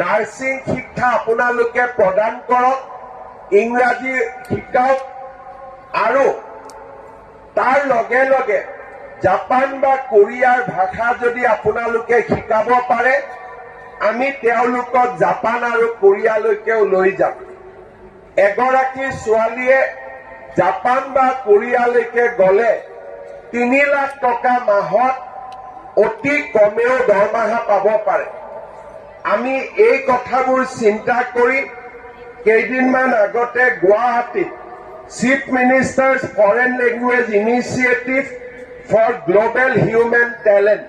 Nursing শিক্ষা আপোনালোকে প্ৰদান কৰক, ইংৰাজী শিকাওক আৰু তাৰ লগে লগে জাপান বা কোৰিয়াৰ ভাষা যদি আপোনালোকে শিকাব পাৰে আমি তেওঁলোকক জাপান আৰু কোৰিয়ালৈকেও লৈ যাম। এগৰাকী ছোৱালীয়ে জাপান বা কোৰিয়ালৈকে গ'লে 3 লাখ টকা মাহত অতি কমেও দৰমহা পাব পাৰে। আমি এই কথাবোৰ চিন্তা কৰি কেইদিনমান আগতে গুৱাহাটীত chief minister's foreign language initiative for global human talent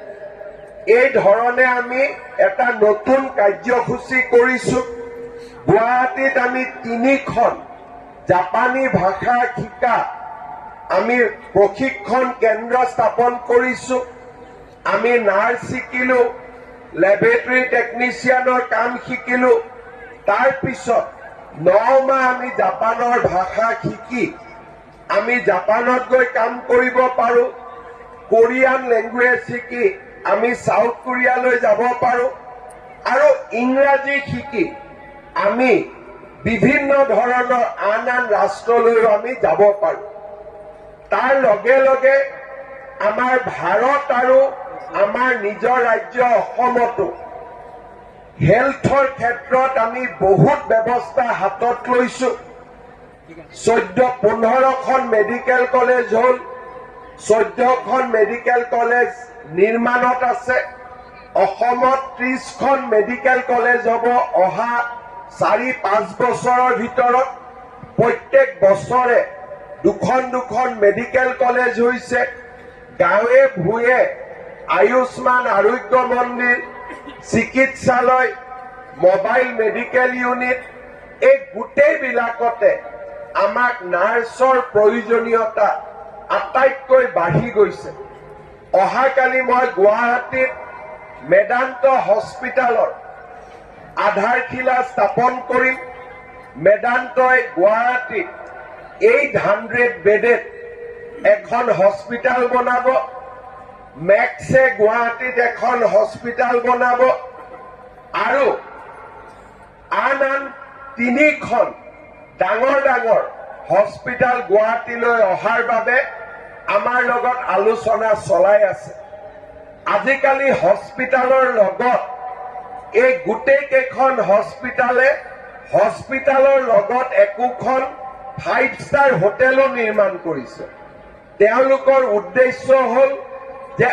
এই ধৰণে আমি এটা নতুন কাৰ্যসূচী কৰিছো। গুৱাহাটীত আমি 3খন জাপানী ভাষা শিকা আমি প্ৰশিক্ষণ কেন্দ্ৰ স্থাপন কৰিছো। আমি নাৰ্ছ শিকিলো, লেবৰেটৰী টেকনিচিয়ানৰ কাম শিকিলো। তাৰ পিছত 9 মাহ আমি জাপানৰ ভাষা শিকি আমি জাপানত গৈ কাম কৰিব পাৰো। কোৰিয়ান লেংগুৱেজ শিকি আমি সাউথ কোৰিয়ালৈ যাব পাৰো আৰু ইংৰাজী শিকি আমি বিভিন্ন ধৰণৰ আন ৰাষ্ট্ৰলৈও আমি যাব পাৰো। তাৰ লগে লগে আমাৰ ভাৰত আৰু আমাৰ নিজৰ ৰাজ্য অসমতো হেল্থৰ ক্ষেত্ৰত আমি বহুত ব্যৱস্থা হাতত লৈছো। 14-15খন মেডিকেল কলেজ হ'ল, 14খন মেডিকেল কলেজ নিৰ্মাণত আছে। অসমত 30খন মেডিকেল কলেজ হ'ব অহা 4-5 বছৰৰ ভিতৰত। প্ৰত্যেক বছৰে 2খন মেডিকেল কলেজ হৈছে। গাঁৱে ভূঞে আয়ুষ্মান আৰোগ্য মন্দিৰ, চিকিৎসালয়, মোবাইল মেডিকেল ইউনিট এই গোটেইবিলাকতে আমাক নাৰ্ছৰ প্ৰয়োজনীয়তা আটাইতকৈ বাঢ়ি গৈছে। অহাকালি মই গুৱাহাটীত মেদান্ত হস্পিটালৰ আধাৰশিলা স্থাপন কৰিম। মেদান্তই গুৱাহাটীত 800 বেডেড এখন হস্পিটাল বনাব। মেক্সে গুৱাহাটীত এখন হস্পিটাল বনাব আৰু আন 3খন ডাঙৰ হস্পিটাল গুৱাহাটীলৈ অহাৰ বাবে আমাৰ লগত আলোচনা চলাই আছে। আজিকালি হস্পিটালৰ লগত এই গোটেইকেইখন হস্পিটালৰ লগত একোখন 5-star হোটেলো নিৰ্মাণ কৰিছে। তেওঁলোকৰ উদ্দেশ্য হ'ল যে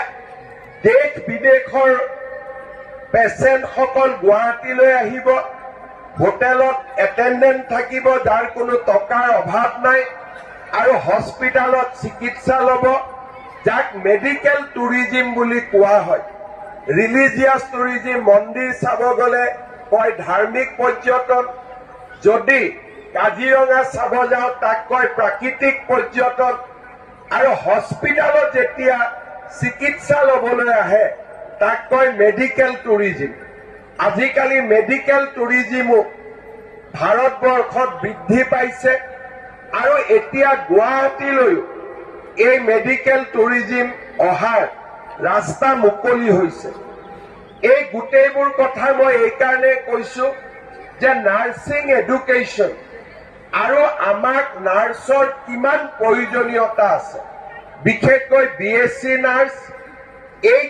দেশ বিদেশৰ পেচেণ্টসকল গুৱাহাটীলৈ আহিব, হোটেলত এটেণ্ডেণ্ট থাকিব যাৰ কোনো টকাৰ অভাৱ নাই আৰু হস্পিটালত চিকিৎসা ল'ব, যাক মেডিকেল টুৰিজিম বুলি কোৱা হয়। ৰিলিজিয়াছ টুৰিজিম, মন্দিৰ চাব গ'লে কয় ধাৰ্মিক পৰ্যটন। যদি কাজিৰঙা চাব যাওঁ তাক কয় প্ৰাকৃতিক পৰ্যটন। আৰু হস্পিটালত যেতিয়া চিকিৎসা ল'বলৈ আহে তাক কয় মেডিকেল টুৰিজিম। আজিকালি মেডিকেল টুৰিজিমো ভাৰতবৰ্ষত বৃদ্ধি পাইছে আৰু এতিয়া গুৱাহাটীলৈও এই মেডিকেল টুৰিজিম অহাৰ ৰাস্তা মুকলি হৈছে। এই গোটেইবোৰ কথা মই এইকাৰণে কৈছো যে নাৰ্ছিং এডুকেশ্যন আৰু আমাক নাৰ্ছৰ কিমান প্ৰয়োজনীয়তা আছে, বিশেষকৈ BSc নাৰ্ছ এই